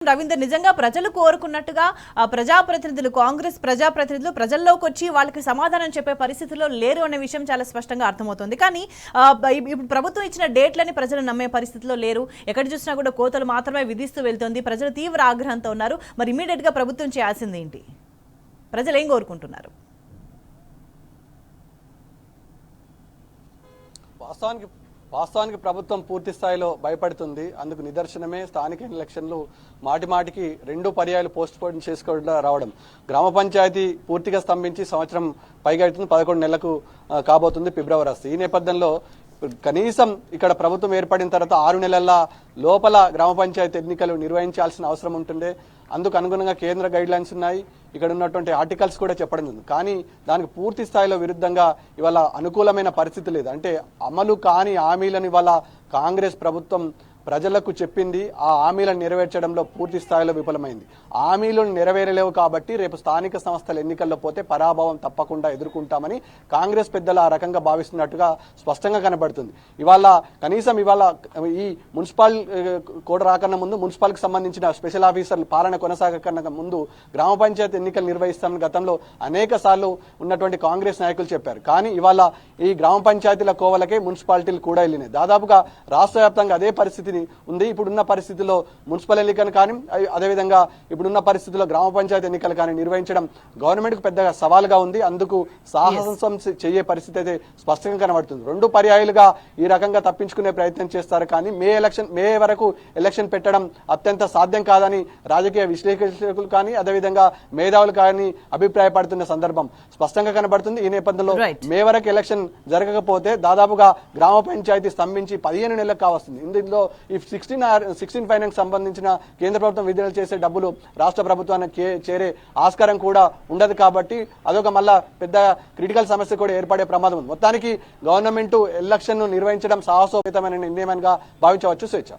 రవీందర్ నిజంగా ప్రజలు కోరుకున్నట్టుగా ప్రజాప్రతినిధులు కాంగ్రెస్ ప్రజాప్రతినిధులు ప్రజల్లోకి వచ్చి వాళ్ళకి సమాధానం చెప్పే పరిస్థితిలో లేరు అనే విషయం చాలా స్పష్టంగా అర్థమవుతుంది. కానీ ఇప్పుడు ప్రభుత్వం ఇచ్చిన డేట్లని ప్రజలు నమ్మే పరిస్థితిలో లేరు. ఎక్కడ చూసినా కూడా కోతలు మాత్రమే విధిస్తూ వెళ్తోంది. ప్రజలు తీవ్ర ఆగ్రహంతో ఉన్నారు. మరి ఇమీడియట్ గా ప్రభుత్వం చేయాల్సింది ఏంటి? ప్రజలు ఏం కోరుకుంటున్నారు? వాస్తవానికి ప్రభుత్వం పూర్తి స్థాయిలో భయపడుతుంది. అందుకు నిదర్శనమే స్థానిక ఎలక్షన్లు మాటిమాటికి 2 పర్యాయాలు పోస్ట్ పోన్ చేసుకోవడం రావడం. గ్రామ పంచాయతీ పూర్తిగా స్తంభించి సంవత్సరం పైగా అవుతుంది, 11 నెలలకు కాబోతుంది ఫిబ్రవరి వస్తుంది. ఈ నేపథ్యంలో కనీసం ఇక్కడ ప్రభుత్వం ఏర్పడిన తర్వాత 6 నెలల లోపల గ్రామ పంచాయతీ ఎన్నికలు నిర్వహించాల్సిన అవసరం ఉంటుండే. అందుకు అనుగుణంగా కేంద్ర గైడ్ లైన్స్ ఉన్నాయి, ఇక్కడ ఉన్నటువంటి ఆర్టికల్స్ కూడా చెప్పడం ఉంది. కానీ దానికి పూర్తి స్థాయిలో విరుద్ధంగా ఇవాళ అనుకూలమైన పరిస్థితి లేదు. అంటే అమలు కాని హామీలను ఇవాళ కాంగ్రెస్ ప్రభుత్వం ప్రజలకు చెప్పింది, ఆ హామీలను నెరవేర్చడంలో పూర్తి స్థాయిలో విఫలమైంది. హామీలను నెరవేరలేవు కాబట్టి రేపు స్థానిక సంస్థల ఎన్నికల్లో పోతే పరాభవం తప్పకుండా ఎదుర్కొంటామని కాంగ్రెస్ పెద్దలు ఆ రకంగా భావిస్తున్నట్టుగా స్పష్టంగా కనబడుతుంది. కనీసం ఇవాళ ఈ మున్సిపల్ కోడ్ రాకన్నా ముందు, మున్సిపల్కి సంబంధించిన స్పెషల్ ఆఫీసర్లు పాలన కొనసాగకన్నా ముందు గ్రామ పంచాయతీ ఎన్నికలు నిర్వహిస్తామని గతంలో అనేక సార్లు ఉన్నటువంటి కాంగ్రెస్ నాయకులు చెప్పారు. కానీ ఇవాళ ఈ గ్రామ పంచాయతీల కోవలకే మున్సిపాలిటీలు కూడా వెళ్ళినాయి. దాదాపుగా రాష్ట్ర వ్యాప్తంగా అదే పరిస్థితిని ఉంది. ఇప్పుడున్న పరిస్థితిలో మున్సిపల్ ఎన్నికలు కానీ, అదేవిధంగా ఇప్పుడున్న పరిస్థితుల్లో గ్రామ పంచాయతీ ఎన్నికలు కానీ నిర్వహించడం గవర్నమెంట్ కు పెద్దగా సవాలుగా ఉంది. అందుకు సాహసం చేయే పరిస్థితి అయితే స్పష్టంగా కనబడుతుంది. 2 పర్యాయాలుగా ఈ రకంగా తప్పించుకునే ప్రయత్నం చేస్తారు. కానీ మే వరకు ఎలక్షన్ పెట్టడం అత్యంత సాధ్యం కాదని రాజకీయ విశ్లేషకులు కానీ, అదేవిధంగా మేధావులు కానీ అభిప్రాయపడుతున్న సందర్భం స్పష్టంగా కనబడుతుంది. ఈ నేపథ్యంలో మే వరకు ఎలక్షన్ జరగకపోతే దాదాపుగా గ్రామ పంచాయతీ స్తంభించి 15 నెలలకు కావస్తుంది. ఇందులో ఈ 16 ఫైనాన్స్ సంబంధించిన కేంద్ర ప్రభుత్వం విడుదల చేసే డబ్బులు రాష్ట్ర ప్రభుత్వానికి చేరే ఆస్కారం కూడా ఉండదు. కాబట్టి అదొక మళ్ళా పెద్ద క్రిటికల్ సమస్య కూడా ఏర్పడే ప్రమాదం ఉంది. మొత్తానికి గవర్నమెంట్ ఎలక్షన్ ను నిర్వహించడం సాహసోపేతమైన నిర్ణయంగా భావించవచ్చు. స్వేచ్ఛ.